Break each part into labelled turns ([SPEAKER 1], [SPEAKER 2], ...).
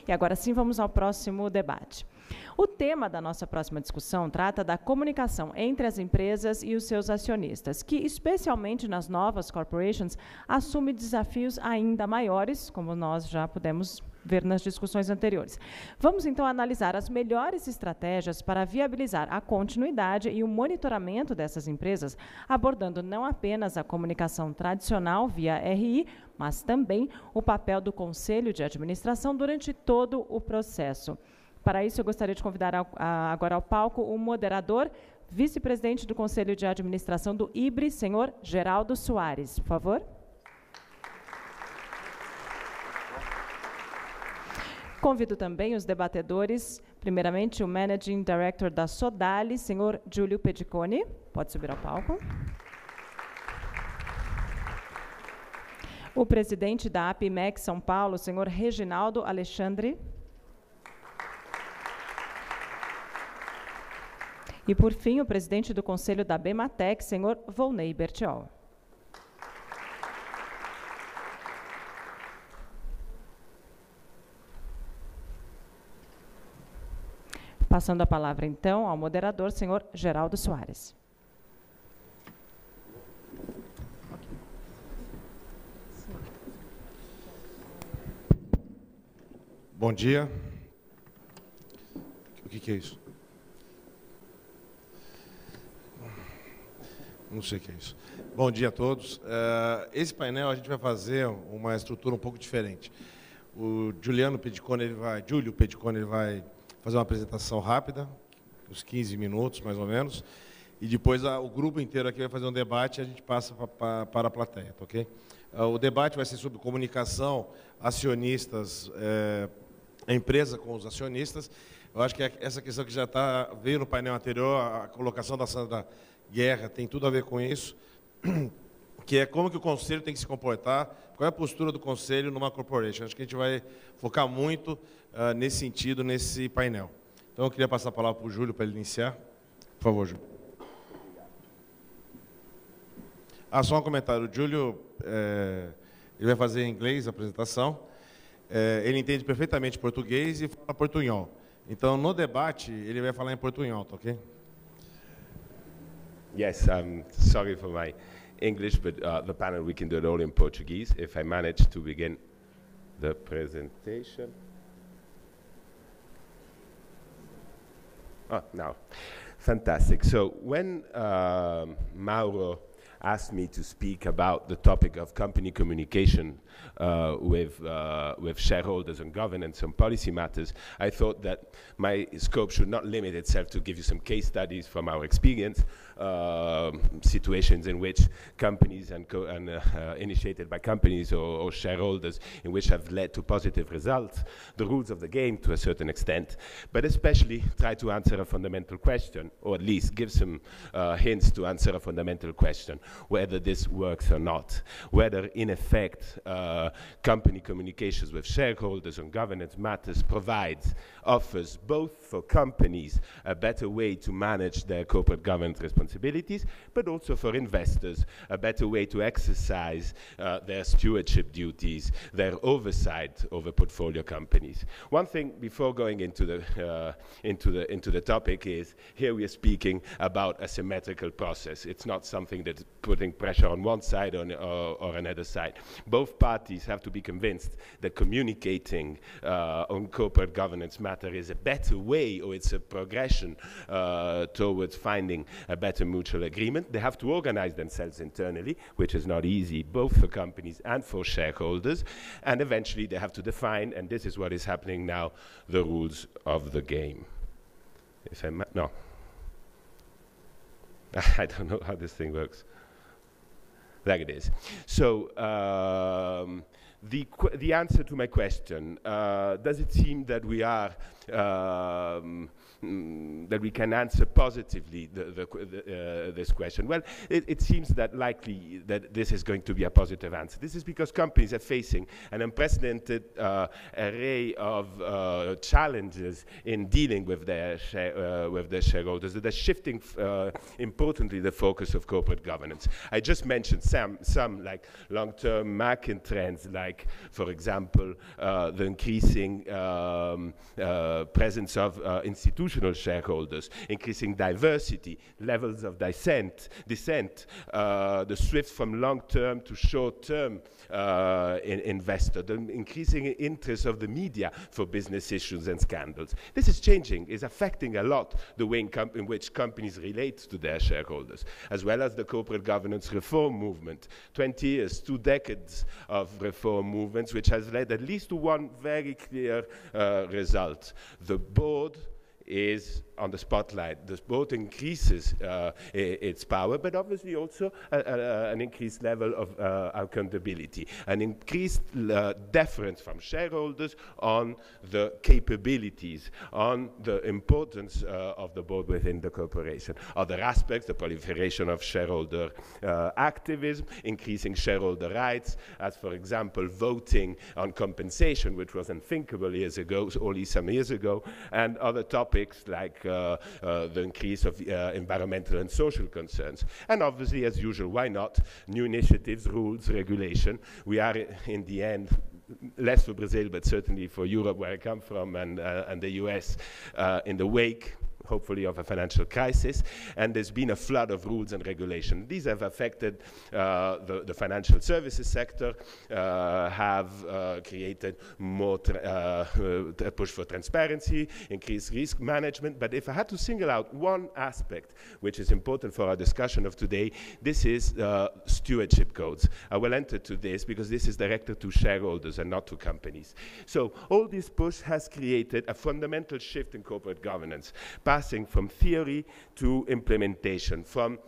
[SPEAKER 1] E agora sim, vamos ao próximo debate. O tema da nossa próxima discussão trata da comunicação entre as empresas e os seus acionistas, que, especialmente nas novas corporations, assume desafios ainda maiores, como nós já pudemos ver nas discussões anteriores. Vamos, então, analisar as melhores estratégias para viabilizar a continuidade e o monitoramento dessas empresas, abordando não apenas a comunicação tradicional via RI, mas também o papel do Conselho de Administração durante todo o processo. Para isso, eu gostaria de convidar agora ao palco o moderador, vice-presidente do Conselho de Administração do IBRE, senhor Geraldo Soares. Por favor. Convido também os debatedores, primeiramente o Managing Director da Sodali, senhor Giulio Pediconi. Pode subir ao palco. O presidente da APIMEC São Paulo, senhor Reginaldo Alexandre. E, por fim, o presidente do Conselho da Bematec, senhor Volney Bertiol. Passando a palavra, então, ao moderador, senhor Geraldo Soares.
[SPEAKER 2] Bom dia. O que é isso? Não sei o que é isso. Bom dia a todos. Esse painel a gente vai fazer uma estrutura um pouco diferente. O Giulio Pediconi ele vai fazer uma apresentação rápida, uns 15 minutos mais ou menos, e depois o grupo inteiro aqui vai fazer um debate e a gente passa para a plateia, tá, ok? O debate vai ser sobre comunicação, acionistas, a empresa com os acionistas. Eu acho que essa questão que já veio no painel anterior, a colocação da Sandra Guerra, tem tudo a ver com isso, que é como que o Conselho tem que se comportar, qual é a postura do Conselho numa corporation. Acho que a gente vai focar muito nesse sentido, nesse painel. Então, eu queria passar a palavra para o Júlio, para ele iniciar. Por favor, Júlio. Só um comentário. O Júlio, ele vai fazer em inglês a apresentação. Ele entende perfeitamente português e fala portunhol. Então, no debate, ele vai falar em portunhol, tá ok?
[SPEAKER 3] Yes, I'm sorry for my English, but the panel, we can do it all in Portuguese. If I manage to begin the presentation. Oh, now. Fantastic. So when Mauro asked me to speak about the topic of company communication with shareholders and governance and policy matters, I thought that my scope should not limit itself to give you some case studies from our experience, situations in which companies and initiated by companies or shareholders in which have led to positive results, the rules of the game to a certain extent, but especially try to answer a fundamental question, or at least give some hints to answer a fundamental question, whether this works or not, whether in effect company communications with shareholders on governance matters offers both for companies a better way to manage their corporate governance responsibilities, but also for investors a better way to exercise their stewardship duties, their oversight over portfolio companies. One thing before going into the topic is, here we are speaking about a symmetrical process. It's not something that's putting pressure on one side or another side. Both parties have to be convinced that communicating on corporate governance matter is a better way, or it's a progression towards finding a better mutual agreement. They have to organize themselves internally, which is not easy, both for companies and for shareholders. And eventually they have to define, and this is what is happening now, the rules of the game. No. I don't know how this thing works. There it is. So the answer to my question, does it seem that we are that we can answer positively this question? Well, it seems that likely that this is going to be a positive answer. This is because companies are facing an unprecedented array of challenges in dealing with their shareholders that are shifting importantly the focus of corporate governance. I just mentioned some like long-term market trends, like for example the increasing presence of institutional shareholders, increasing diversity, levels of dissent, the shift from long-term to short-term investor, the increasing interest of the media for business issues and scandals. This is changing, is affecting a lot the way in which companies relate to their shareholders, as well as the corporate governance reform movement. 20 years, 2 decades of reform movements, which has led at least to one very clear result. The board is on the spotlight. The board increases its power, but obviously also an increased level of accountability, an increased deference from shareholders on the capabilities, on the importance of the board within the corporation. Other aspects, the proliferation of shareholder activism, increasing shareholder rights, as for example voting on compensation, which was unthinkable years ago, only some years ago, and other topics like the increase of environmental and social concerns. And obviously, as usual, why not new initiatives, rules, regulation? We are, in the end, less for Brazil, but certainly for Europe, where I come from, and the US, in the wake, hopefully, of a financial crisis, and there's been a flood of rules and regulation. These have affected the financial services sector, have created more a push for transparency, increased risk management. But if I had to single out one aspect which is important for our discussion of today, this is stewardship codes. I will enter to this because this is directed to shareholders and not to companies. So all this push has created a fundamental shift in corporate governance, passing from theory to implementation, from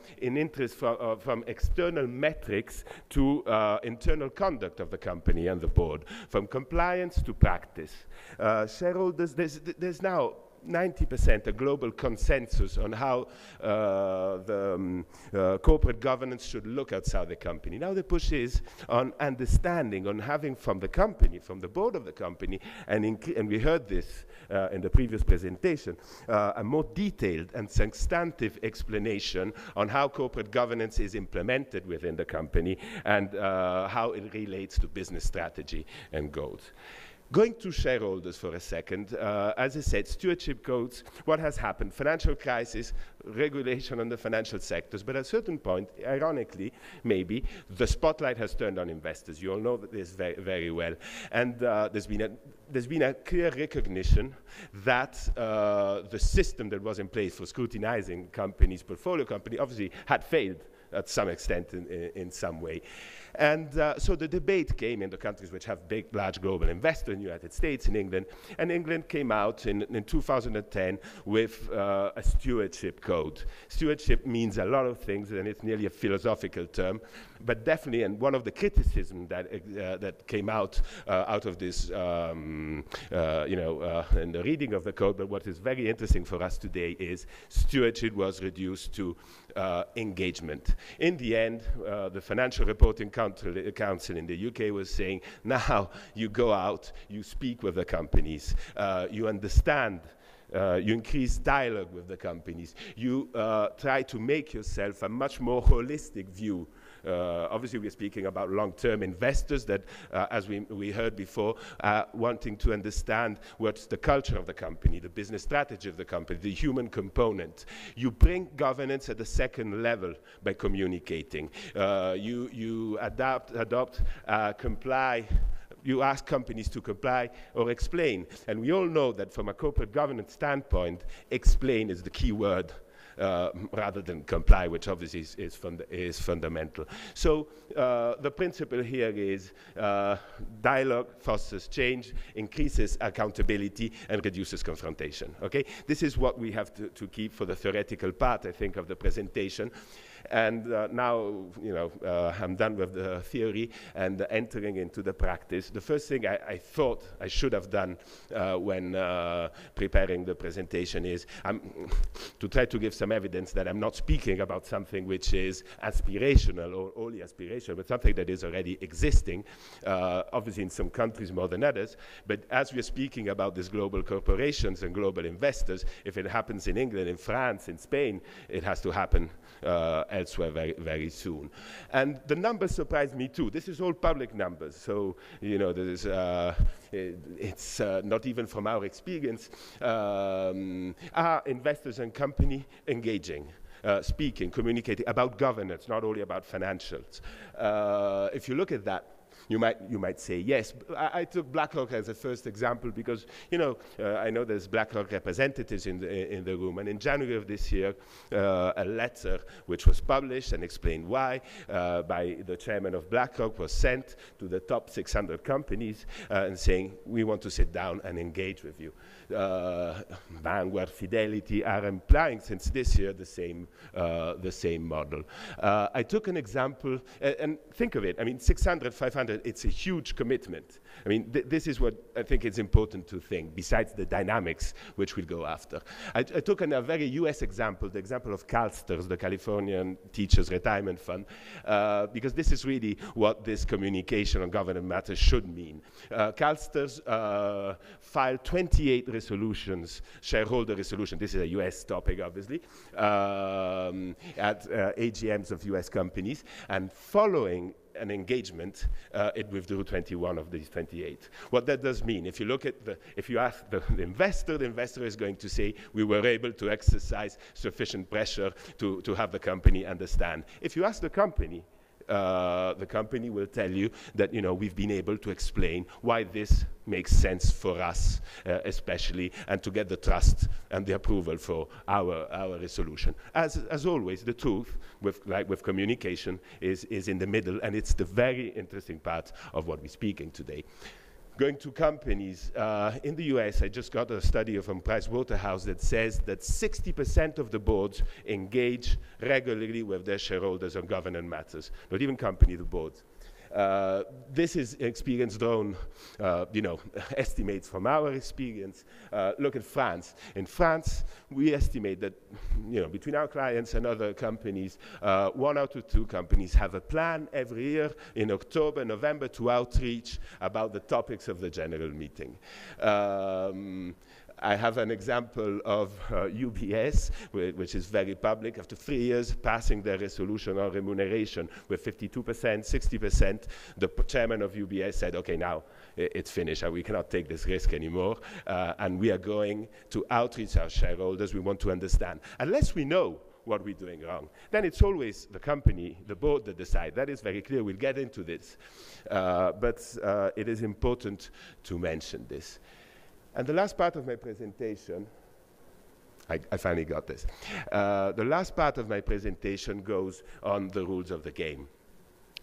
[SPEAKER 3] external metrics to internal conduct of the company and the board, from compliance to practice. Shareholders, there's now 90% a global consensus on how corporate governance should look outside the company. Now the push is on understanding, on having from the company, from the board of the company, and we heard this in the previous presentation, a more detailed and substantive explanation on how corporate governance is implemented within the company and how it relates to business strategy and goals. Going to shareholders for a second, as I said, stewardship codes, what has happened? Financial crisis, regulation on the financial sectors, but at a certain point, ironically, maybe, the spotlight has turned on investors. You all know this very, very well. And there's been a clear recognition that the system that was in place for scrutinizing companies, portfolio company, obviously had failed at some extent in some way. And so the debate came in the countries which have big, large global investors, in the United States, in England, and England came out in 2010 with a stewardship code. Stewardship means a lot of things, and it's nearly a philosophical term, but definitely, and one of the criticisms that came out of this, in the reading of the code, but what is very interesting for us today is stewardship was reduced to engagement. In the end, the Financial Reporting Council in the UK was saying, now you go out, you speak with the companies, you understand, you increase dialogue with the companies, you try to make yourself a much more holistic view. Obviously, we're speaking about long-term investors that, as we heard before, wanting to understand what's the culture of the company, the business strategy of the company, the human component. You bring governance at the second level by communicating. You adopt, comply. You ask companies to comply or explain. And we all know that from a corporate governance standpoint, explain is the key word. Rather than comply, which obviously is fundamental. So the principle here is dialogue fosters change, increases accountability, and reduces confrontation. Okay, this is what we have to keep for the theoretical part, I think, of the presentation. And now, I'm done with the theory and entering into the practice. The first thing I thought I should have done when preparing the presentation is to try to give some evidence that I'm not speaking about something which is aspirational or only aspirational, but something that is already existing, obviously in some countries more than others. But as we're speaking about these global corporations and global investors, if it happens in England, in France, in Spain, it has to happen elsewhere very, very soon. And the numbers surprised me too. This is all public numbers, so there's it's not even from our experience. Are investors and company engaging, speaking, communicating about governance, not only about financials? If you look at that, you might say yes. I took BlackRock as a first example because I know there's BlackRock representatives in the room, and in January of this year, a letter which was published and explained why by the chairman of BlackRock was sent to the top 600 companies and saying, we want to sit down and engage with you. Vanguard, Fidelity are implying since this year the same model. I took an example, and think of it. I mean, 600, 500. It's a huge commitment. I mean, this is what I think is important to think, besides the dynamics which we'll go after. I took a very US example, the example of CalSTRS, the Californian Teachers Retirement Fund, because this is really what this communication on government matters should mean. CalSTRS filed 28 resolutions, shareholder resolution, this is a US topic obviously, at AGMs of US companies, and following an engagement, it withdrew 21 of these 28. What that does mean, if you look at if you ask the investor is going to say, we were able to exercise sufficient pressure to have the company understand. If you ask the company will tell you that we've been able to explain why this makes sense for us, especially, and to get the trust and the approval for our resolution. As always, the truth with communication is in the middle, and it's the very interesting part of what we're speaking today. Going to companies, in the US, I just got a study from Pricewaterhouse that says that 60% of the boards engage regularly with their shareholders on governance matters, not even company, the boards. This is experience drawn, estimates from our experience. Look at France. In France, we estimate that, between our clients and other companies, 1 out of 2 companies have a plan every year in October, November to outreach about the topics of the general meeting. I have an example of UBS, which is very public. After 3 years passing their resolution on remuneration with 52%, 60%, the chairman of UBS said, okay, now it's finished. We cannot take this risk anymore. And we are going to outreach our shareholders. We want to understand. Unless we know what we're doing wrong, then it's always the company, the board that decide. That is very clear. We'll get into this. But it is important to mention this. And the last part of my presentation, I finally got this. The last part of my presentation goes on the rules of the game.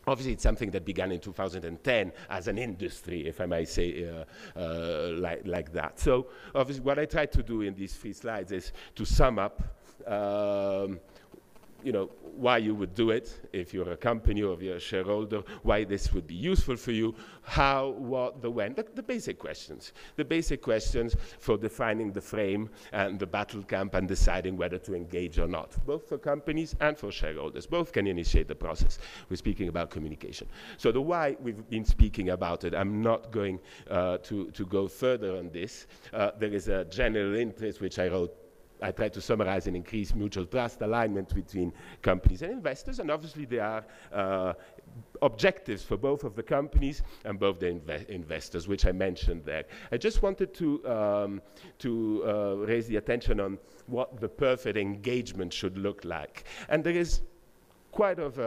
[SPEAKER 3] Obviously, it's something that began in 2010 as an industry, if I may say like that. So, obviously, what I try to do in these 3 slides is to sum up why you would do it if you're a company or if you're a shareholder, why this would be useful for you, how, what, the when, the basic questions. The basic questions for defining the frame and the battle camp and deciding whether to engage or not, both for companies and for shareholders. Both can initiate the process. We're speaking about communication. So the why, we've been speaking about it. I'm not going to go further on this. There is a general interest, which I wrote. I try to summarize and increase mutual trust, alignment between companies and investors, and obviously there are objectives for both of the companies and both the investors, which I mentioned there. I just wanted to raise the attention on what the perfect engagement should look like. And there is quite of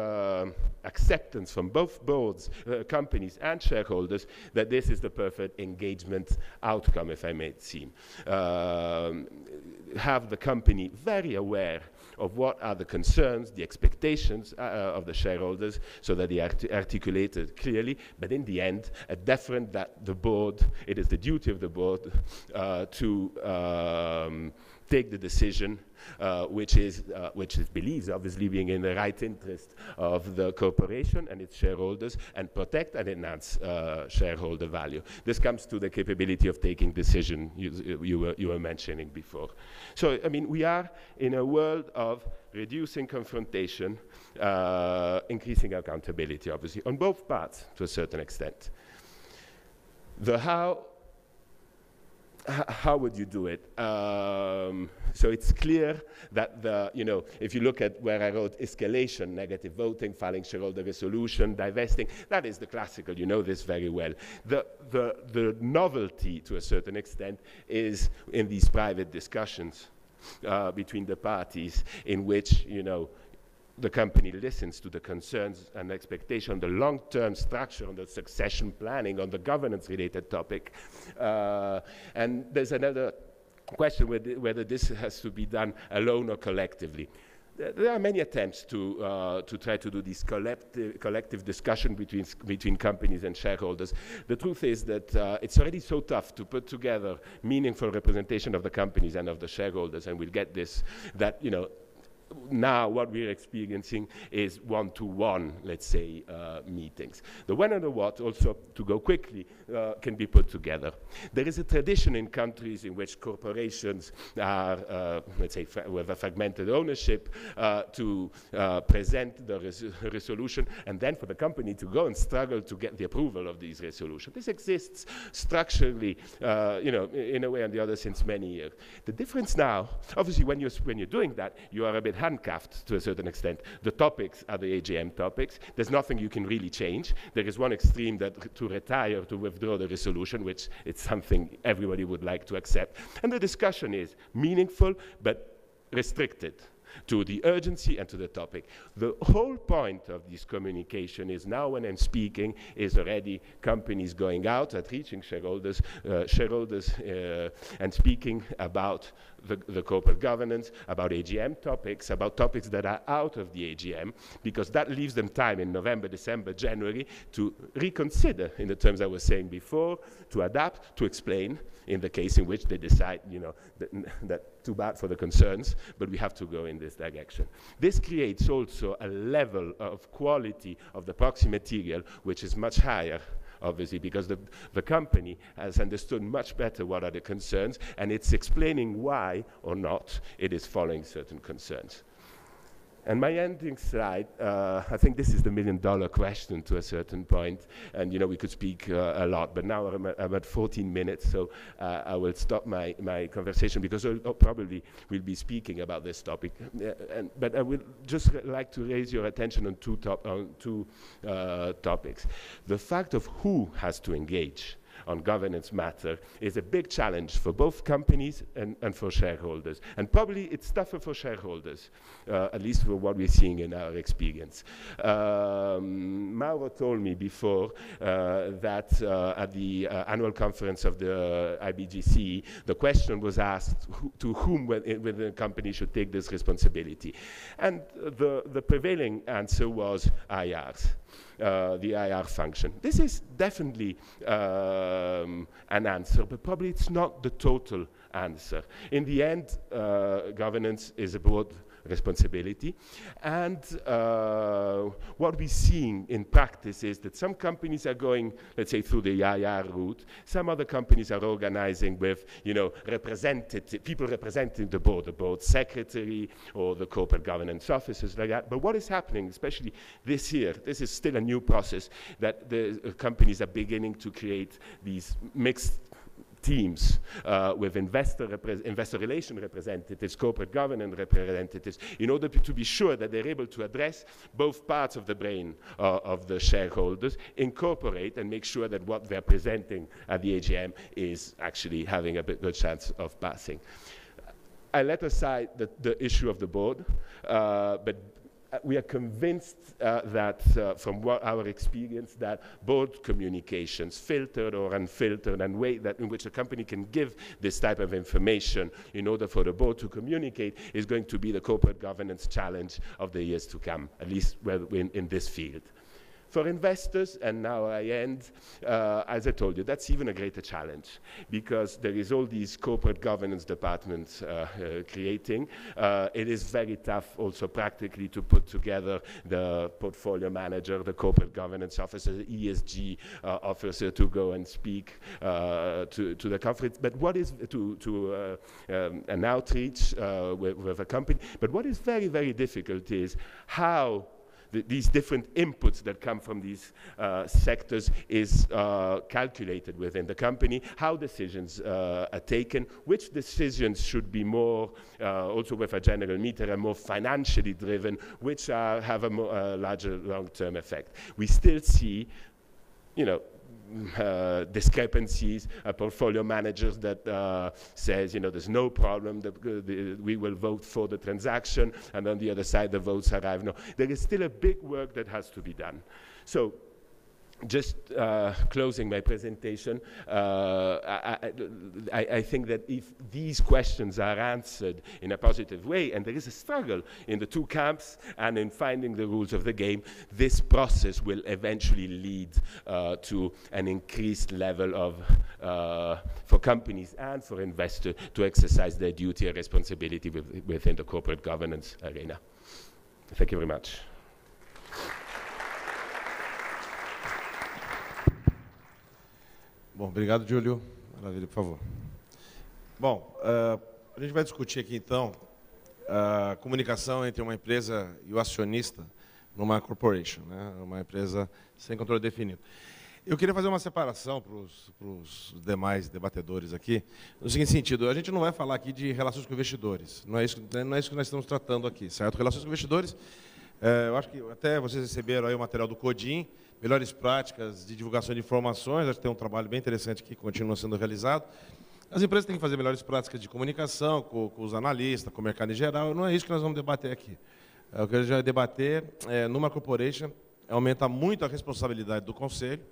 [SPEAKER 3] acceptance from both boards, companies and shareholders that this is the perfect engagement outcome, if I may seem. Have the company very aware of what are the concerns, the expectations of the shareholders, so that they are articulated clearly, but in the end, a deference that the board, it is the duty of the board to take the decision which believes obviously being in the right interest of the corporation and its shareholders, and protect and enhance shareholder value. This comes to the capability of taking decision you were mentioning before. So, I mean, we are in a world of reducing confrontation, increasing accountability, obviously, on both parts to a certain extent. The how would you do it? So it's clear that if you look at where I wrote escalation, negative voting, filing shareholder resolution, divesting, that is the classical, you know this very well. The novelty, to a certain extent, is in these private discussions between the parties in which, the company listens to the concerns and expectation, the long-term structure, on the succession planning, on the governance-related topic. And there's another question whether this has to be done alone or collectively. There are many attempts to try to do this collective discussion between companies and shareholders. The truth is that it's already so tough to put together meaningful representation of the companies and of the shareholders, and we'll get this, that, now what we're experiencing is one-to-one, let's say, meetings. The when and the what, also to go quickly, can be put together. There is a tradition in countries in which corporations are, let's say, with a fragmented ownership, to present the resolution, and then for the company to go and struggle to get the approval of these resolutions. This exists structurally, in a way or the other since many years. The difference now, obviously, when you're doing that, you are a bit handcuffed to a certain extent. The topics are the AGM topics. There's nothing you can really change. There is one extreme that to retire, to withdraw the resolution, which it's something everybody would like to accept. And the discussion is meaningful but restricted to the urgency and to the topic. The whole point of this communication is now, when I'm speaking, is already companies going out and reaching shareholders, and speaking about the corporate governance, about AGM topics, about topics that are out of the AGM, because that leaves them time in November, December, January to reconsider, in the terms I was saying before, to adapt, to explain, in the case in which they decide, that too bad for the concerns, but we have to go in this direction. This creates also a level of quality of the proxy material which is much higher, obviously, because the company has understood much better what are the concerns, and it's explaining why or not it is following certain concerns. And my ending slide, I think this is the million-dollar question to a certain point, and we could speak a lot, but now I'm at 14 minutes, so I will stop my conversation, because I probably will be speaking about this topic. But I would just like to raise your attention on two topics. The fact of who has to engage on governance matter is a big challenge for both companies and for shareholders. And probably it's tougher for shareholders, at least for what we're seeing in our experience. Mauro told me before that at the annual conference of the IBGC, the question was asked to whom when the company should take this responsibility. And the prevailing answer was IRs. The IR function. This is definitely an answer, but probably it's not the total answer. In the end, governance is a broad responsibility, and what we're seeing in practice is that some companies are going, let's say, through the IR route. Some other companies are organizing with, people representing the board secretary or the corporate governance officers, like that. But what is happening, especially this year, this is still a new process, that the companies are beginning to create these mixed teams with investor relation representatives, corporate governance representatives, in order to be sure that they're able to address both parts of the brain of the shareholders, incorporate and make sure that what they're presenting at the AGM is actually having a good chance of passing. I let aside the issue of the board, but we are convinced that from our experience that board communications, filtered or unfiltered, and way that in which a company can give this type of information in order for the board to communicate is going to be the corporate governance challenge of the years to come, at least in this field. For investors, and now I end, as I told you, that's even a greater challenge, because there is all these corporate governance departments creating. It is very tough also practically to put together the portfolio manager, the corporate governance officer, the ESG officer to go and speak to the conference. But what is to an outreach with a company? But what is very, very difficult is how these different inputs that come from these sectors is calculated within the company, how decisions are taken, which decisions should be more, also with a general meter, are more financially driven, which have a more, larger long-term effect. We still see, you know, discrepancies, portfolio managers that says, you know, there's no problem, we will vote for the transaction, and on the other side the votes arrive. No, there is still a big work that has to be done. So just closing my presentation, I think that if these questions are answered in a positive way, and there is a struggle in the two camps and in finding the rules of the game, this process will eventually lead to an increased level of, for companies and for investors to exercise their duty and responsibility within the corporate governance arena. Thank you very much.
[SPEAKER 2] Bom, obrigado, Júlio. Maravilha, por favor. Bom, a gente vai discutir aqui, então, a comunicação entre uma empresa e o acionista numa corporation, né? Uma empresa sem controle definido. Eu queria fazer uma separação para os demais debatedores aqui, no seguinte sentido: a gente não vai falar aqui de relações com investidores, não é isso que nós estamos tratando aqui, certo? Relações com investidores, eu acho que até vocês receberam aí o material do CODIM, melhores práticas de divulgação de informações, acho que tem um trabalho bem interessante que continua sendo realizado. As empresas têm que fazer melhores práticas de comunicação com os analistas, com o mercado em geral, não é isso que nós vamos debater aqui. O que a gente vai debater, numa corporation, aumenta muito a responsabilidade do conselho,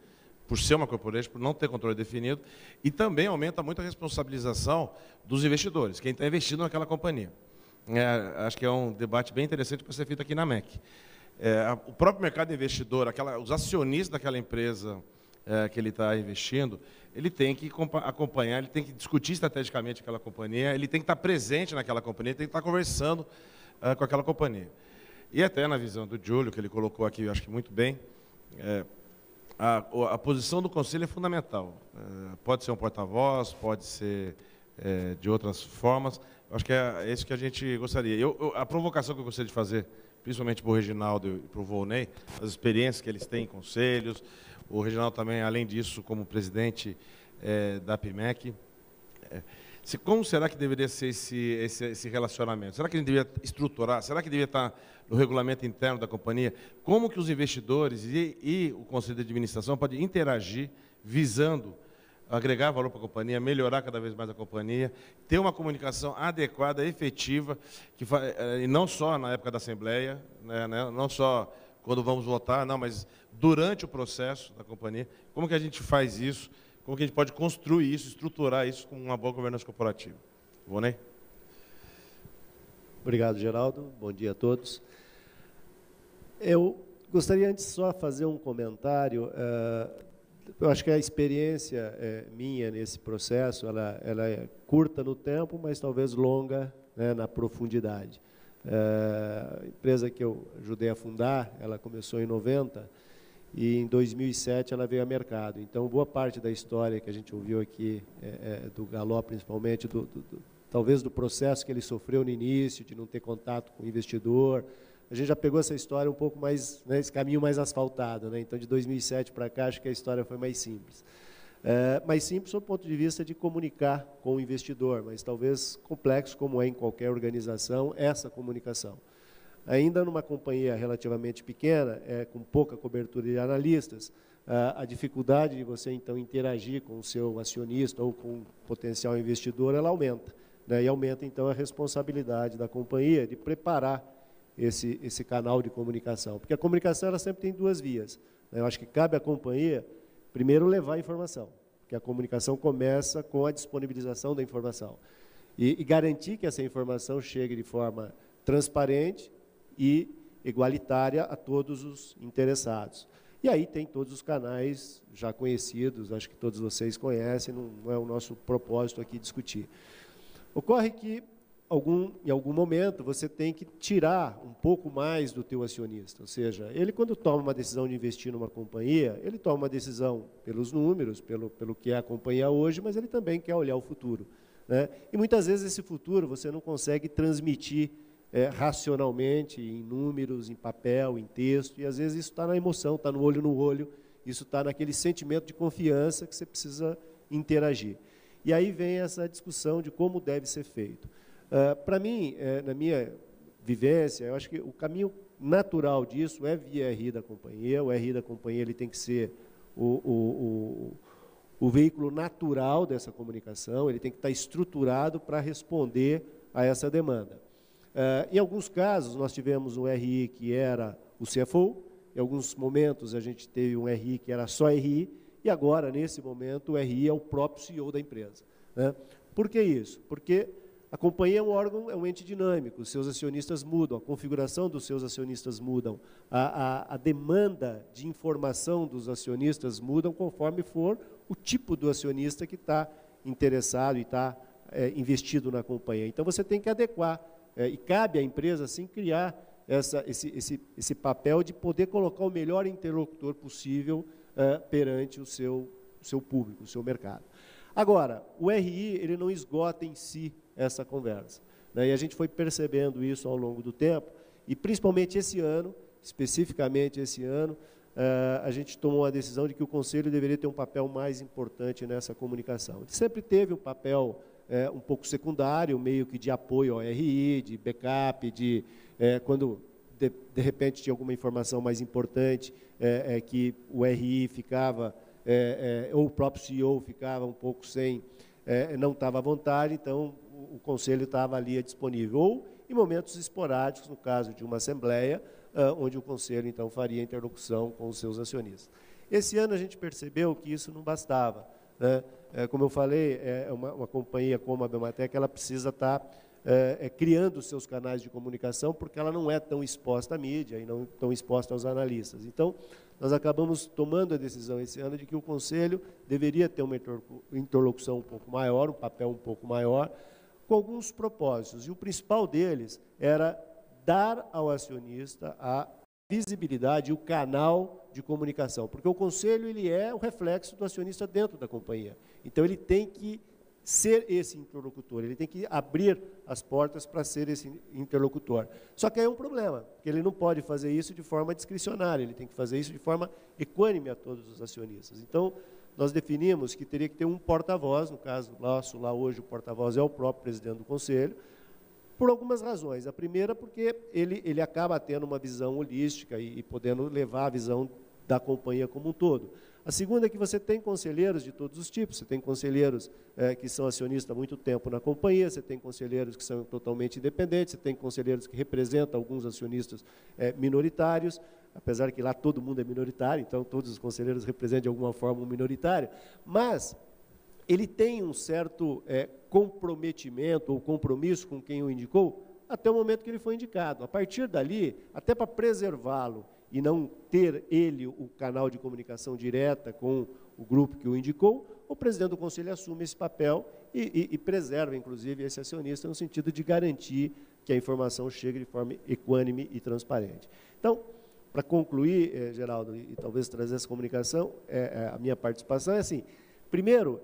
[SPEAKER 2] por ser uma corporation, por não ter controle definido, e também aumenta muito a responsabilização dos investidores, quem está investindo naquela companhia. Acho que é um debate bem interessante para ser feito aqui na MEC. O próprio mercado investidor, os acionistas daquela empresa que ele está investindo, ele tem que acompanhar, ele tem que discutir estrategicamente aquela companhia, ele tem que estar presente naquela companhia, tem que estar conversando com aquela companhia. E até na visão do Júlio, que ele colocou aqui, eu acho que muito bem, a posição do conselho é fundamental. Pode ser um porta-voz, pode ser de outras formas. Eu acho que é isso que a gente gostaria. A provocação que eu gostaria de fazer, principalmente para o Reginaldo e para o Volney, as experiências que eles têm em conselhos, o Reginaldo também, além disso, como presidente da PMEC. Como será que deveria ser esse relacionamento? Será que a gente deveria estruturar? Será que deveria estar no regulamento interno da companhia? Como que os investidores e o Conselho de Administração podem interagir, visando agregar valor para a companhia, melhorar cada vez mais a companhia, ter uma comunicação adequada, efetiva, e não só na época da Assembleia, né, não só quando vamos votar, não, mas durante o processo da companhia. Como que a gente faz isso? Como que a gente pode construir isso, estruturar isso com uma boa governança corporativa? Volney?
[SPEAKER 4] Obrigado, Geraldo. Bom dia a todos. Eu gostaria antes só fazer um comentário. Eu acho que a experiência minha nesse processo, ela é curta no tempo, mas talvez longa, né, na profundidade. A empresa que eu ajudei a fundar, ela começou em 90, e em 2007 ela veio a mercado. Então, boa parte da história que a gente ouviu aqui, do Galó principalmente, talvez do processo que ele sofreu no início, de não ter contato com o investidor, a gente já pegou essa história um pouco mais, né, esse caminho mais asfaltado, né? Então, de 2007 para cá, acho que a história foi mais simples. Mais simples do ponto de vista de comunicar com o investidor, mas talvez complexo, como é em qualquer organização, essa comunicação. Ainda numa companhia relativamente pequena, com pouca cobertura de analistas, a dificuldade de você, então, interagir com o seu acionista ou com o potencial investidor, ela aumenta, né? E aumenta, então, a responsabilidade da companhia de preparar esse canal de comunicação. Porque a comunicação ela sempre tem duas vias, né? Eu acho que cabe à companhia, primeiro, levar a informação, porque a comunicação começa com a disponibilização da informação. E garantir que essa informação chegue de forma transparente e igualitária a todos os interessados. E aí tem todos os canais já conhecidos, acho que todos vocês conhecem, não é o nosso propósito aqui discutir. Ocorre que, em algum momento, você tem que tirar um pouco mais do teu acionista. Ou seja, ele, quando toma uma decisão de investir numa companhia, ele toma uma decisão pelos números, pelo que é a companhia hoje, mas ele também quer olhar o futuro, né? E muitas vezes esse futuro você não consegue transmitir racionalmente, em números, em papel, em texto, e às vezes isso está na emoção, está no olho, isso está naquele sentimento de confiança que você precisa interagir. E aí vem essa discussão de como deve ser feito. Para mim, na minha vivência, eu acho que o caminho natural disso é via RI da companhia. O RI da companhia ele tem que ser o veículo natural dessa comunicação, ele tem que estar estruturado para responder a essa demanda. Em alguns casos, nós tivemos um RI que era o CFO, em alguns momentos a gente teve um RI que era só RI, e agora, nesse momento, o RI é o próprio CEO da empresa, né? Por que isso? Porque a companhia é um órgão, é um ente dinâmico, os seus acionistas mudam, a configuração dos seus acionistas mudam, a demanda de informação dos acionistas mudam conforme for o tipo do acionista que está interessado e está investido na companhia. Então, você tem que adequar, e cabe à empresa, assim, criar esse papel de poder colocar o melhor interlocutor possível perante o seu público, o seu mercado. Agora, o RI ele não esgota em si essa conversa, né? E a gente foi percebendo isso ao longo do tempo, e principalmente esse ano, especificamente esse ano, a gente tomou a decisão de que o Conselho deveria ter um papel mais importante nessa comunicação. Ele sempre teve um papel um pouco secundário, meio que de apoio ao RI, de backup, quando de repente tinha alguma informação mais importante, que o RI ficava, ou o próprio CEO ficava um pouco sem, não estava à vontade, então o Conselho estava ali disponível. Ou em momentos esporádicos, no caso de uma assembleia, onde o Conselho então faria interlocução com os seus acionistas. Esse ano a gente percebeu que isso não bastava, né? Como eu falei, uma companhia como a Bematec, ela precisa estar criando os seus canais de comunicação, porque ela não é tão exposta à mídia e não tão exposta aos analistas. Então, nós acabamos tomando a decisão esse ano de que o Conselho deveria ter uma interlocução um pouco maior, um papel um pouco maior, com alguns propósitos. E o principal deles era dar ao acionista a visibilidade e o canal de comunicação, porque o Conselho ele é o reflexo do acionista dentro da companhia. Então, ele tem que ser esse interlocutor, ele tem que abrir as portas para ser esse interlocutor. Só que aí é um problema, porque ele não pode fazer isso de forma discricionária, ele tem que fazer isso de forma equânime a todos os acionistas. Então, nós definimos que teria que ter um porta-voz, no caso nosso, lá hoje o porta-voz é o próprio presidente do Conselho, por algumas razões. A primeira, porque ele acaba tendo uma visão holística e podendo levar a visão da companhia como um todo. A segunda é que você tem conselheiros de todos os tipos. Você tem conselheiros que são acionistas há muito tempo na companhia, você tem conselheiros que são totalmente independentes, você tem conselheiros que representam alguns acionistas minoritários, apesar que lá todo mundo é minoritário, então todos os conselheiros representam de alguma forma um minoritário, mas ele tem um certo comprometimento ou compromisso com quem o indicou até o momento que ele foi indicado. A partir dali, até para preservá-lo e não ter ele o canal de comunicação direta com o grupo que o indicou, o presidente do Conselho assume esse papel e preserva, inclusive, esse acionista no sentido de garantir que a informação chegue de forma equânime e transparente. Então, para concluir, Geraldo, e talvez trazer essa comunicação, a minha participação é assim, primeiro,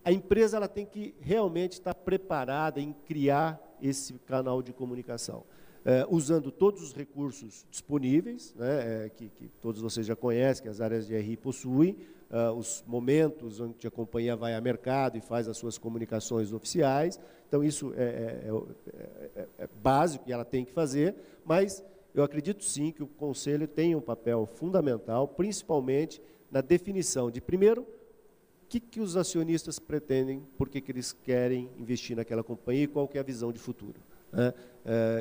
[SPEAKER 4] a empresa ela tem que realmente estar preparada em criar esse canal de comunicação. Usando todos os recursos disponíveis, né, que todos vocês já conhecem, que as áreas de RI possuem, os momentos onde a companhia vai a mercado e faz as suas comunicações oficiais. Então, isso é básico e ela tem que fazer, mas eu acredito sim que o Conselho tem um papel fundamental, principalmente na definição de, primeiro, o que os acionistas pretendem, por que eles querem investir naquela companhia e qual que é a visão de futuro.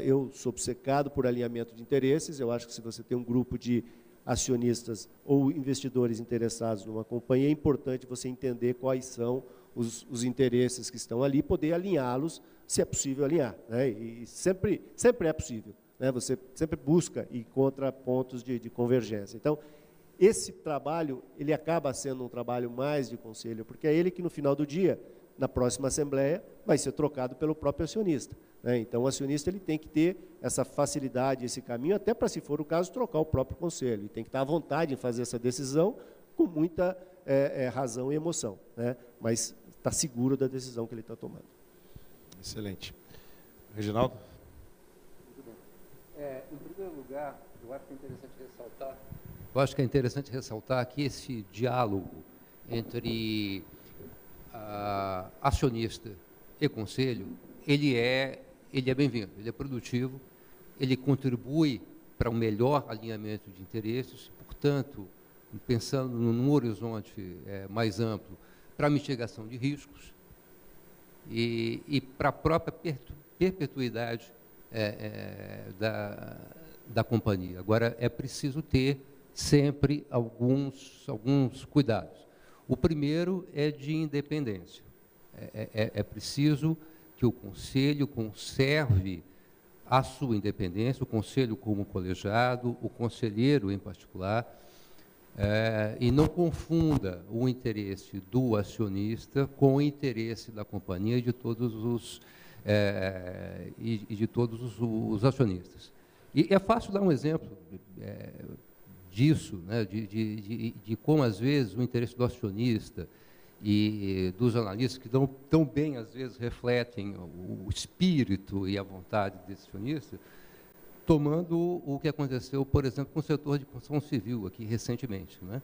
[SPEAKER 4] Eu sou obcecado por alinhamento de interesses, eu acho que se você tem um grupo de acionistas ou investidores interessados numa companhia, é importante você entender quais são os interesses que estão ali, poder alinhá-los, se é possível alinhar, né? E sempre é possível, né? Você sempre busca e encontra pontos de convergência. Então, esse trabalho, ele acaba sendo um trabalho mais de conselho, porque é ele que, no final do dia, na próxima assembleia, vai ser trocado pelo próprio acionista, né? Então, o acionista ele tem que ter essa facilidade, esse caminho, até para, se for o caso, trocar o próprio conselho. Ele tem que estar à vontade em fazer essa decisão com muita razão e emoção, né? Mas está seguro da decisão que ele está tomando.
[SPEAKER 2] Excelente. Reginaldo?
[SPEAKER 5] Muito bem. Em primeiro lugar, eu acho que é interessante ressaltar que esse diálogo entre acionista e conselho, ele é bem-vindo, ele é produtivo, ele contribui para um melhor alinhamento de interesses, portanto, pensando num horizonte mais amplo, para a mitigação de riscos e para a própria perpetuidade da companhia. Agora, é preciso ter sempre alguns cuidados. O primeiro é de independência. É preciso que o conselho conserve a sua independência, o conselho como colegiado, o conselheiro em particular, e não confunda o interesse do acionista com o interesse da companhia e de todos os acionistas. E é fácil dar um exemplo disso, né, de como, às vezes, o interesse do acionista e dos analistas, que tão bem, às vezes, refletem o espírito e a vontade desse acionista, tomando o que aconteceu, por exemplo, com o setor de construção civil, aqui recentemente, né?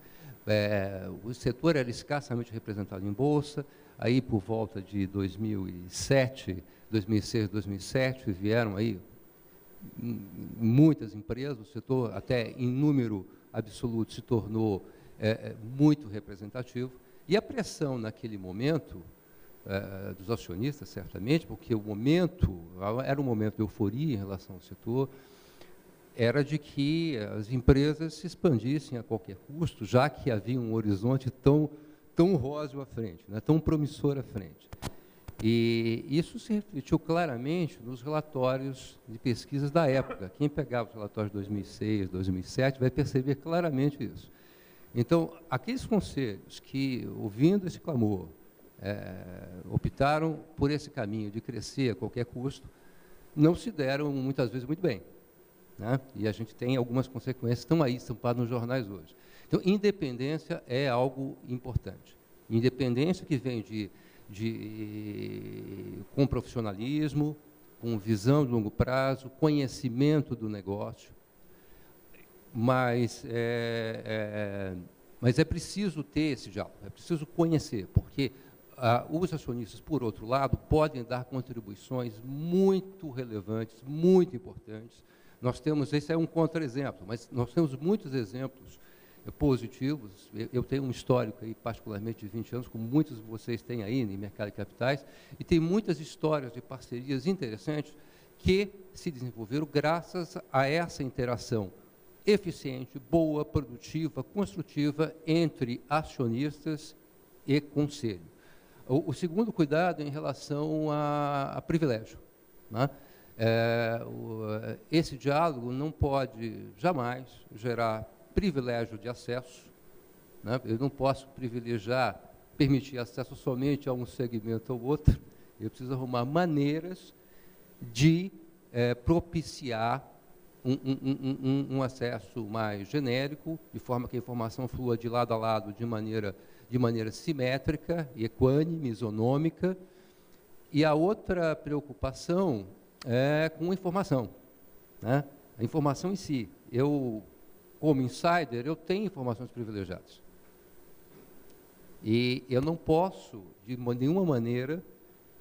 [SPEAKER 5] O setor era escassamente representado em bolsa, aí por volta de 2007, 2006, 2007, vieram aí muitas empresas, o setor até em número absoluto se tornou muito representativo, e a pressão naquele momento dos acionistas, certamente, porque o momento era um momento de euforia em relação ao setor, era de que as empresas se expandissem a qualquer custo, já que havia um horizonte tão róseo à frente, né, tão promissor à frente. E isso se refletiu claramente nos relatórios de pesquisas da época. Quem pegava os relatórios de 2006, 2007, vai perceber claramente isso. Então, aqueles conselhos que, ouvindo esse clamor, optaram por esse caminho de crescer a qualquer custo, não se deram, muitas vezes, muito bem, né? E a gente tem algumas consequências, estão aí estampadas nos jornais hoje. Então, independência é algo importante. Independência que vem com profissionalismo, com visão de longo prazo, conhecimento do negócio, mas é preciso ter esse diálogo, é preciso conhecer, porque os acionistas, por outro lado, podem dar contribuições muito relevantes, muito importantes. Nós temos, esse é um contra-exemplo, mas nós temos muitos exemplos positivos. Eu tenho um histórico aí, particularmente de 20 anos, como muitos de vocês têm aí em mercado de capitais, e tem muitas histórias de parcerias interessantes que se desenvolveram graças a essa interação eficiente, boa, produtiva, construtiva entre acionistas e conselho. O segundo cuidado é em relação a privilégio, né? Esse diálogo não pode jamais gerar privilégio de acesso, né? Eu não posso permitir acesso somente a um segmento ou outro. Eu preciso arrumar maneiras de propiciar um acesso mais genérico, de forma que a informação flua de lado a lado de maneira simétrica, equânime, isonômica. E a outra preocupação é com a informação, né? A informação em si. Eu, como insider, eu tenho informações privilegiadas. E eu não posso, de nenhuma maneira,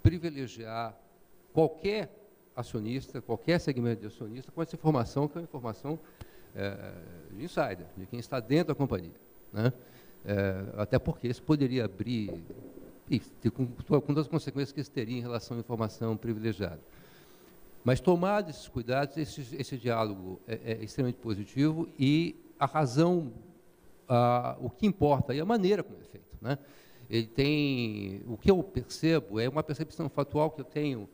[SPEAKER 5] privilegiar qualquer acionista, qualquer segmento de acionista, com essa informação, que é uma informação de insider, de quem está dentro da companhia, né? Até porque isso poderia abrir, com todas as consequências que isso teria em relação à informação privilegiada. Mas, tomados esses cuidados, esse diálogo é extremamente positivo, e a razão, o que importa é a maneira como é feito, né? O que eu percebo é uma percepção factual que eu tenho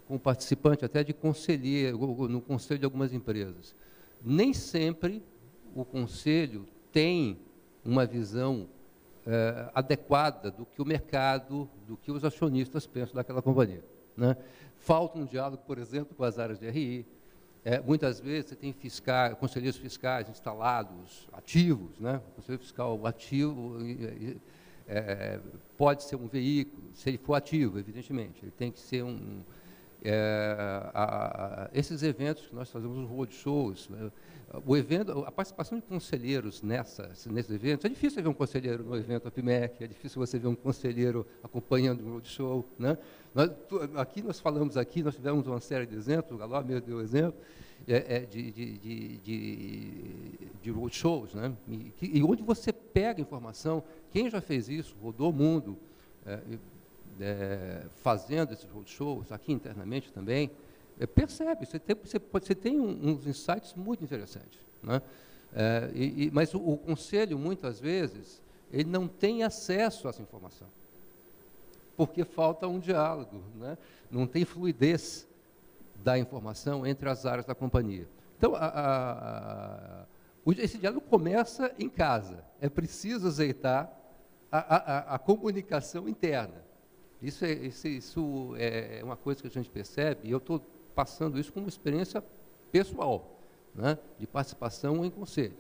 [SPEAKER 5] como participante até de conselheiro, no conselho de algumas empresas. Nem sempre o conselho tem uma visão adequada do que o mercado, do que os acionistas pensam daquela companhia, né? Falta um diálogo, por exemplo, com as áreas de RI. Muitas vezes você tem conselheiros fiscais instalados, ativos, né? O conselheiro fiscal ativo pode ser um veículo, se ele for ativo, evidentemente. Ele tem que ser esses eventos que nós fazemos, os roadshows, né? A participação de conselheiros nesses eventos, é difícil ver um conselheiro no evento APIMEC, é difícil você ver um conselheiro acompanhando um roadshow, né? Nós tivemos uma série de exemplos, o Galó mesmo deu exemplo, de roadshows, né? E onde você pega informação, quem já fez isso, rodou o mundo, fazendo esses roadshows, aqui internamente também, percebe, você tem uns insights muito interessantes, né? Mas o conselho, muitas vezes, ele não tem acesso a essa informação, porque falta um diálogo, né? Não tem fluidez da informação entre as áreas da companhia. Então, esse diálogo começa em casa, é preciso azeitar a comunicação interna. Isso é uma coisa que a gente percebe, e eu estou passando isso como experiência pessoal, né, de participação em conselhos.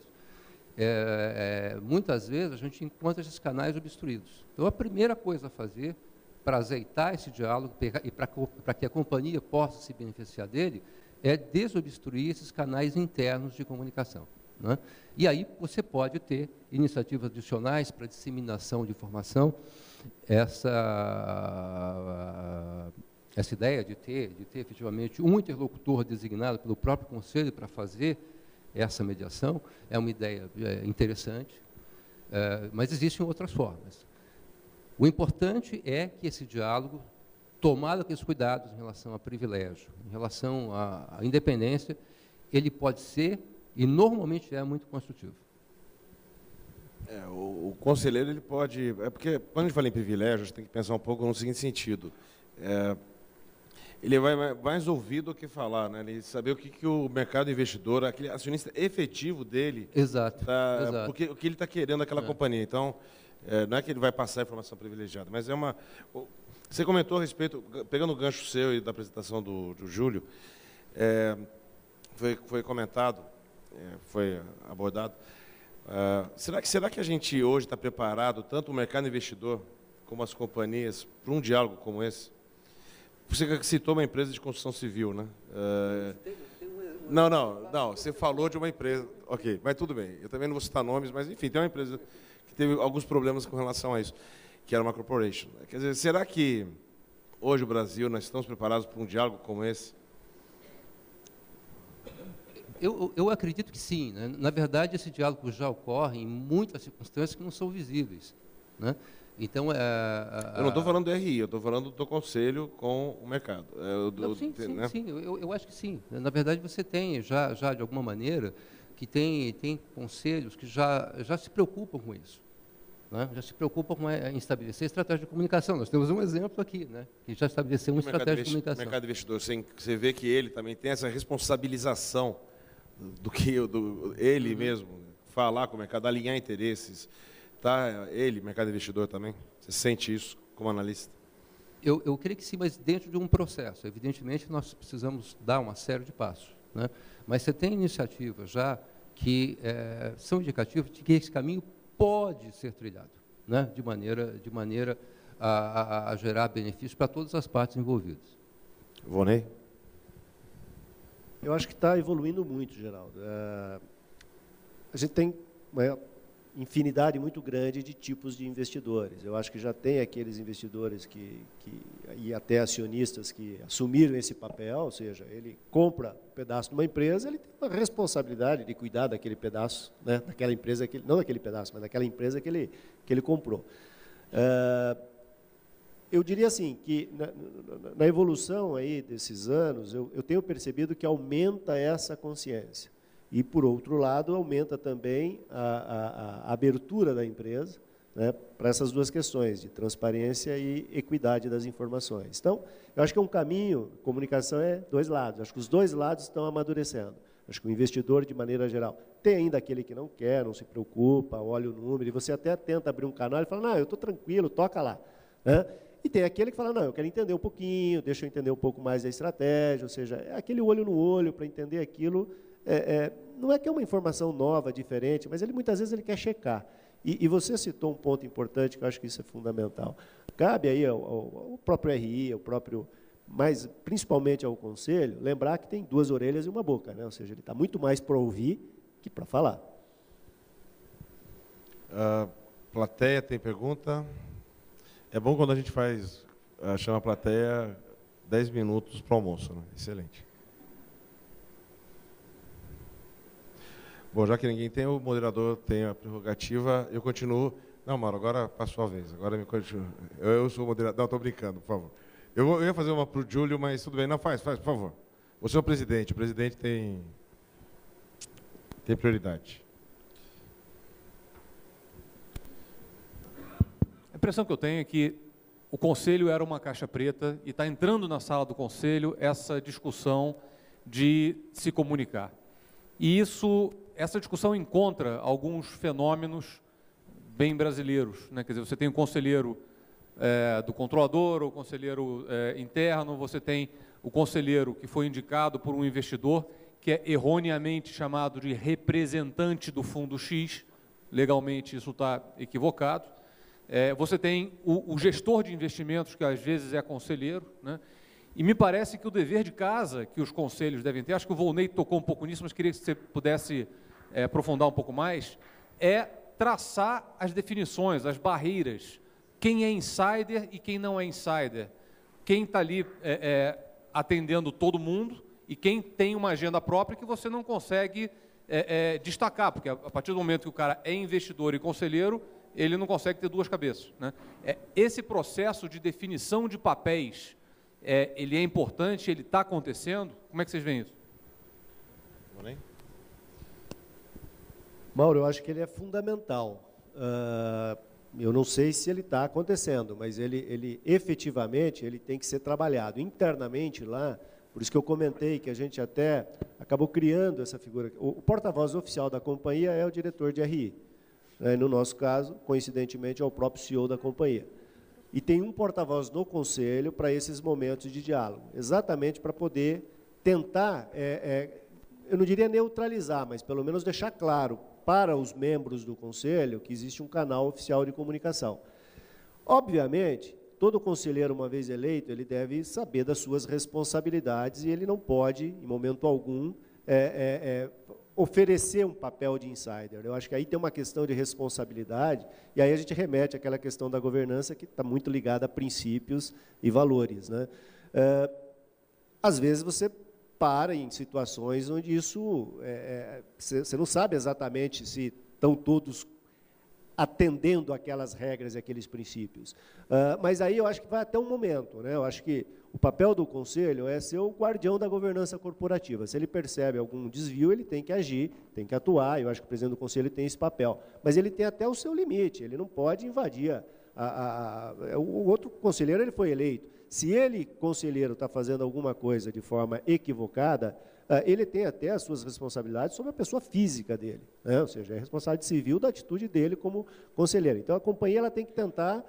[SPEAKER 5] Muitas vezes a gente encontra esses canais obstruídos. Então, a primeira coisa a fazer para azeitar esse diálogo e para que a companhia possa se beneficiar dele é desobstruir esses canais internos de comunicação, né? E aí você pode ter iniciativas adicionais para disseminação de informação. Essa ideia de ter efetivamente um interlocutor designado pelo próprio conselho para fazer essa mediação é uma ideia interessante, mas existem outras formas. O importante é que esse diálogo, tomado aqueles cuidados em relação a privilégio, em relação à independência, ele pode ser, e normalmente é, muito construtivo.
[SPEAKER 2] O conselheiro, ele pode... porque quando a gente fala em privilégio, a gente tem que pensar um pouco no seguinte sentido. Ele vai mais ouvir do que falar, né? Ele saber o que o mercado investidor, aquele acionista efetivo dele...
[SPEAKER 5] Exato.
[SPEAKER 2] O que ele está querendo daquela companhia. Então, não é que ele vai passar informação privilegiada, mas é uma... Você comentou a respeito, pegando o gancho seu e da apresentação do Júlio, foi comentado, foi abordado. Será que a gente hoje está preparado, tanto o mercado investidor como as companhias, para um diálogo como esse? Você citou uma empresa de construção civil, né? Não, você falou de uma empresa, ok, mas tudo bem, eu também não vou citar nomes, mas enfim, tem uma empresa que teve alguns problemas com relação a isso, que era uma corporation. Quer dizer, será que hoje o Brasil, nós estamos preparados para um diálogo como esse?
[SPEAKER 5] Eu acredito que sim, né? Na verdade, esse diálogo já ocorre em muitas circunstâncias que não são visíveis, né? Então,
[SPEAKER 2] eu não estou falando do RI, eu estou falando do conselho com o mercado.
[SPEAKER 5] Sim, eu acho que sim. Na verdade, você tem já de alguma maneira, que tem conselhos que já se preocupam com isso, né? Já se preocupam em estabelecer estratégia de comunicação. Nós temos um exemplo aqui, né, que já estabeleceu uma estratégia de comunicação. O
[SPEAKER 2] mercado investidor, você vê que ele também tem essa responsabilização do que ele mesmo falar com o mercado, alinhar interesses. Tá, ele, mercado investidor também? Você sente isso como analista?
[SPEAKER 5] Eu creio que sim, mas dentro de um processo. Evidentemente, nós precisamos dar uma série de passos, né? Mas você tem iniciativas já que são indicativas de que esse caminho pode ser trilhado, né? De maneira a gerar benefícios para todas as partes envolvidas.
[SPEAKER 2] Vonei?
[SPEAKER 4] Eu acho que está evoluindo muito, Geraldo. A gente tem uma infinidade muito grande de tipos de investidores. Eu acho que já tem aqueles investidores e até acionistas que assumiram esse papel, ou seja, ele compra um pedaço de uma empresa, ele tem uma responsabilidade de cuidar daquele pedaço, né, daquela empresa, não daquele pedaço, mas daquela empresa que ele comprou. Eu diria assim, que na evolução aí desses anos, eu tenho percebido que aumenta essa consciência. E, por outro lado, aumenta também a abertura da empresa, né, para essas duas questões, de transparência e equidade das informações. Então, eu acho que é um caminho, comunicação é dois lados, acho que os dois lados estão amadurecendo. Acho que o investidor, de maneira geral, Tem ainda aquele que não quer, não se preocupa, olha o número, e você até tenta abrir um canal e fala, não, eu estou tranquilo, toca lá. Né? E tem aquele que fala, não, eu quero entender um pouquinho, deixa eu entender um pouco mais da estratégia, ou seja, é aquele olho no olho para entender aquilo. Não é que é uma informação nova, diferente, mas muitas vezes ele quer checar. E você citou um ponto importante, que eu acho que isso é fundamental. Cabe aí ao próprio RI, mas principalmente ao Conselho, lembrar que tem 2 orelhas e uma boca, né? Ou seja, ele está muito mais para ouvir que para falar.
[SPEAKER 2] Plateia tem pergunta? É bom quando a gente chama a plateia 10 minutos para o almoço, né? Excelente. Bom, já que ninguém tem, o moderador tem a prerrogativa, eu continuo. Não, Mauro, agora passou a vez, agora me continua. Eu sou o moderador. Não, estou brincando, por favor. Eu ia fazer uma para o Júlio, mas tudo bem. Não, faz, por favor. Você é o presidente tem prioridade.
[SPEAKER 6] A impressão que eu tenho é que o Conselho era uma caixa preta e está entrando na sala do Conselho essa discussão de se comunicar. E essa discussão encontra alguns fenômenos bem brasileiros, né? Quer dizer, você tem o conselheiro do controlador, o conselheiro interno, você tem o conselheiro que foi indicado por um investidor, que é erroneamente chamado de representante do fundo X, legalmente isso está equivocado. Você tem o gestor de investimentos, que às vezes é conselheiro, né? E me parece que o dever de casa que os conselhos devem ter, acho que o Volney tocou um pouco nisso, mas queria que você pudesse aprofundar um pouco mais, é traçar as definições, as barreiras, quem é insider e quem não é insider, quem está ali atendendo todo mundo e quem tem uma agenda própria que você não consegue destacar, porque a partir do momento que o cara é investidor e conselheiro, ele não consegue ter 2 cabeças, né? Esse processo de definição de papéis, ele é importante, ele está acontecendo? Como é que vocês veem isso?
[SPEAKER 4] Mauro, eu acho que ele é fundamental. Eu não sei se ele está acontecendo, mas ele efetivamente ele tem que ser trabalhado internamente lá. Por isso que eu comentei que a gente até acabou criando essa figura. O porta-voz oficial da companhia é o diretor de RI. No nosso caso, coincidentemente, é o próprio CEO da companhia. E tem um porta-voz no Conselho para esses momentos de diálogo, exatamente para poder tentar, eu não diria neutralizar, mas pelo menos deixar claro para os membros do Conselho que existe um canal oficial de comunicação. Obviamente, todo conselheiro, uma vez eleito, ele deve saber das suas responsabilidades e ele não pode, em momento algum, oferecer um papel de insider. Eu acho que aí tem uma questão de responsabilidade, e aí a gente remete àquela questão da governança que está muito ligada a princípios e valores, né? Às vezes você para em situações onde isso, você não sabe exatamente se estão todos atendendo aquelas regras e aqueles princípios. Mas aí eu acho que vai até um momento, né? Eu acho que o papel do Conselho é ser o guardião da governança corporativa. Se ele percebe algum desvio, ele tem que agir, tem que atuar. Eu acho que o presidente do Conselho tem esse papel. Mas ele tem até o seu limite, ele não pode invadir o outro conselheiro, ele foi eleito. Se ele, conselheiro, está fazendo alguma coisa de forma equivocada, ele tem até as suas responsabilidades sobre a pessoa física dele, né? Ou seja, é responsabilidade civil da atitude dele como conselheiro. Então, a companhia ela tem que tentar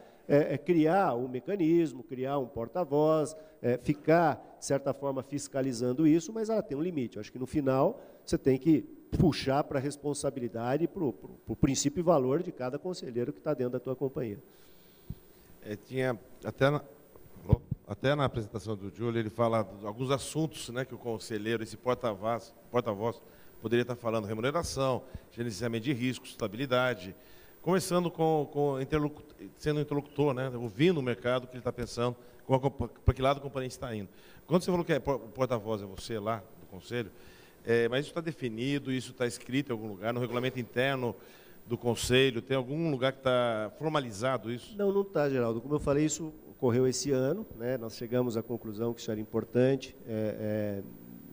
[SPEAKER 4] criar um mecanismo, criar um porta-voz, ficar, de certa forma, fiscalizando isso, mas ela tem um limite. Eu acho que, no final, você tem que puxar para a responsabilidade e para o princípio e valor de cada conselheiro que está dentro da tua companhia.
[SPEAKER 2] Tinha até na apresentação do Júlio, ele fala de alguns assuntos, né, que o conselheiro, esse porta-voz, poderia estar falando: remuneração, gerenciamento de riscos, estabilidade, conversando sendo interlocutor, né, ouvindo o mercado, o que ele está pensando, para que lado a companhia está indo. Quando você falou que o porta-voz é você lá do conselho, mas isso está definido, isso está escrito em algum lugar, no regulamento interno do conselho, tem algum lugar que está formalizado isso?
[SPEAKER 4] Não, não está, Geraldo. Como eu falei, isso ocorreu esse ano, né? Nós chegamos à conclusão que isso era importante.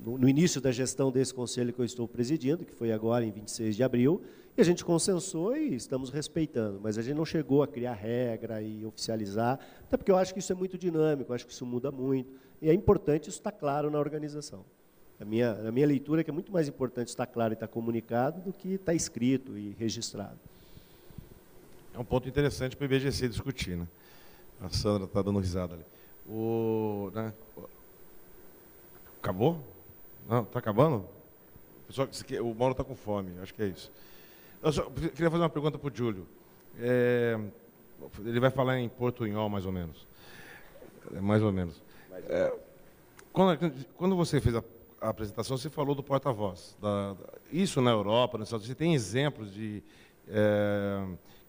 [SPEAKER 4] No início da gestão desse conselho que eu estou presidindo, que foi agora em 26 de abril, e a gente consensou e estamos respeitando, mas a gente não chegou a criar regra e oficializar, até porque eu acho que isso é muito dinâmico, eu acho que isso muda muito, e é importante isso estar claro na organização. A minha leitura é que é muito mais importante estar claro e estar comunicado do que estar escrito e registrado.
[SPEAKER 2] É um ponto interessante para o IBGC discutir, né? A Sandra está dando risada ali. Né? Acabou? Não, está acabando? Pessoal, o Mauro está com fome, acho que é isso. Eu só queria fazer uma pergunta para o Júlio. Ele vai falar em portunhol, mais ou menos. Mais ou menos. Quando você fez a apresentação, você falou do porta-voz. Isso na Europa, nos Estados Unidos, você tem exemplos de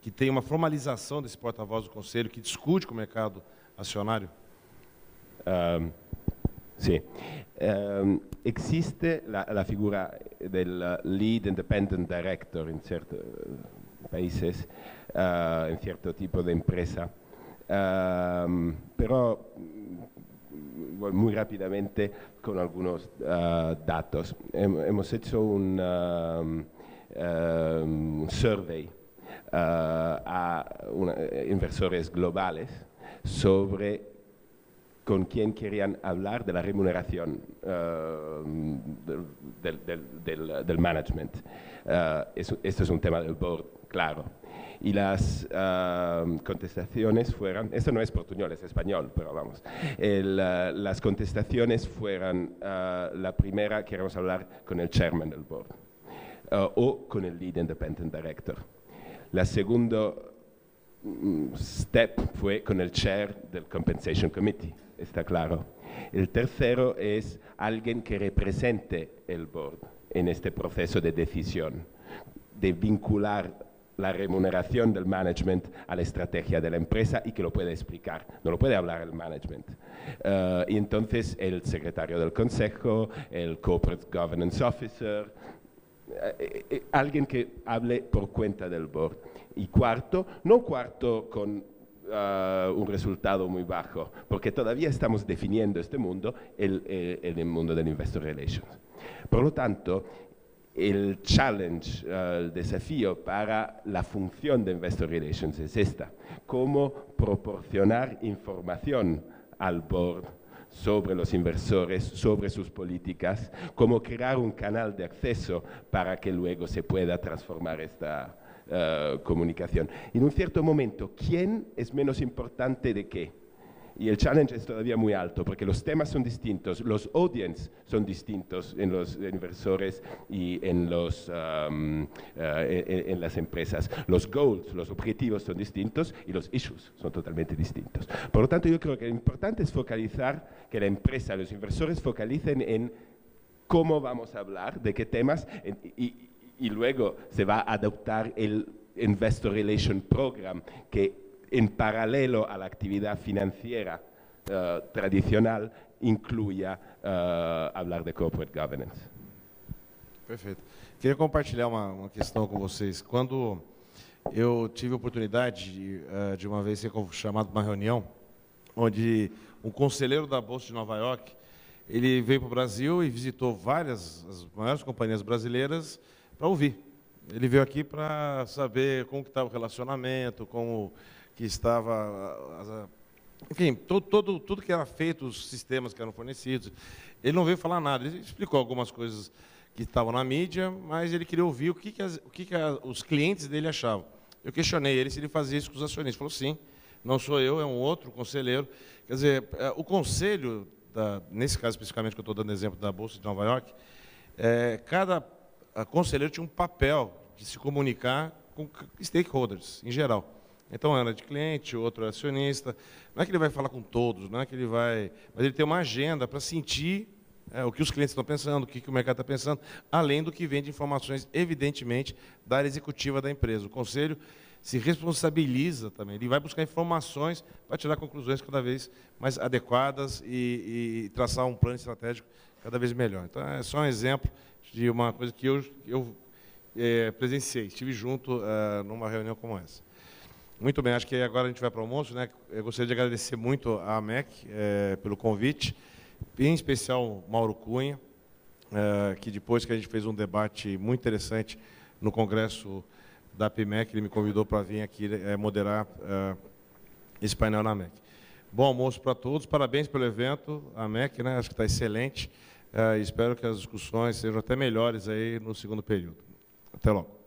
[SPEAKER 2] que tem uma formalização desse porta-voz do Conselho, que discute com o mercado acionário?
[SPEAKER 3] Sì, esiste la figura del lead independent director in certi paesi, in certo tipo di impresa, però muy rápidamente con algunos datos. Hemos hecho un survey a inversores globales sobre con quién querían hablar de la remuneración del management. Esto es un tema del board, claro. Y las contestaciones fueron, esto no es portuñol, es español, pero vamos, las contestaciones fueron, la primera, queremos hablar con el chairman del board o con el lead independent director. La segunda step fue con el chair del compensation committee, está claro. El tercero es alguien que represente el board en este proceso de decisión, de vincular la remuneración del management a la estrategia de la empresa y que lo pueda explicar, no lo puede hablar el management. Y entonces el secretario del consejo, el corporate governance officer, alguien que hable por cuenta del board. Y cuarto, no cuarto con un resultado muy bajo, porque todavía estamos definiendo este mundo, el mundo del Investor Relations. Por lo tanto, el challenge, el desafío para la función de Investor Relations es esta: cómo proporcionar información al board sobre los inversores, sobre sus políticas, cómo crear un canal de acceso para que luego se pueda transformar esta comunicación. En un cierto momento, ¿quién es menos importante de qué? Y el challenge es todavía muy alto, porque los temas son distintos, los audience son distintos en los inversores y en las empresas. Los goals, los objetivos son distintos y los issues son totalmente distintos. Por lo tanto, yo creo que lo importante es focalizar, que la empresa, los inversores focalicen en cómo vamos a hablar, de qué temas, y luego se va a adoptar el Investor Relation Program, que en paralelo a la actividad financiera tradicional incluya hablar de corporate governance.
[SPEAKER 2] Perfeito. Queria compartilhar uma questão com vocês. Quando eu tive a oportunidade de uma vez ser chamado para uma reunião, onde um conselheiro da Bolsa de Nova York, ele veio para o Brasil e visitou as maiores companhias brasileiras para ouvir. Ele veio aqui para saber como que estava o relacionamento, como que estava, enfim, tudo que era feito, os sistemas que eram fornecidos. Ele não veio falar nada, ele explicou algumas coisas que estavam na mídia, mas ele queria ouvir o que os clientes dele achavam. Eu questionei ele se ele fazia isso com os acionistas. Ele falou, sim, não sou eu, é um outro conselheiro. Quer dizer, o conselho, nesse caso especificamente que eu estou dando exemplo da Bolsa de Nova York, cada conselheiro tinha um papel de se comunicar com stakeholders, em geral. Então, era de cliente, outro acionista. Não é que ele vai falar com todos, não é que ele vai... Mas ele tem uma agenda para sentir o que os clientes estão pensando, o que o mercado está pensando, além do que vem de informações, evidentemente, da área executiva da empresa. O conselho se responsabiliza também. Ele vai buscar informações para tirar conclusões cada vez mais adequadas e traçar um plano estratégico cada vez melhor. Então, é só um exemplo de uma coisa que eu presenciei. Estive junto numa reunião como essa. Muito bem, acho que agora a gente vai para o almoço, né? Eu gostaria de agradecer muito à AMEC pelo convite, em especial o Mauro Cunha, que depois que a gente fez um debate muito interessante no congresso da PMEC, ele me convidou para vir aqui moderar esse painel na AMEC. Bom almoço para todos, parabéns pelo evento, a AMEC, né? Acho que está excelente. Espero que as discussões sejam até melhores aí no segundo período. Até logo.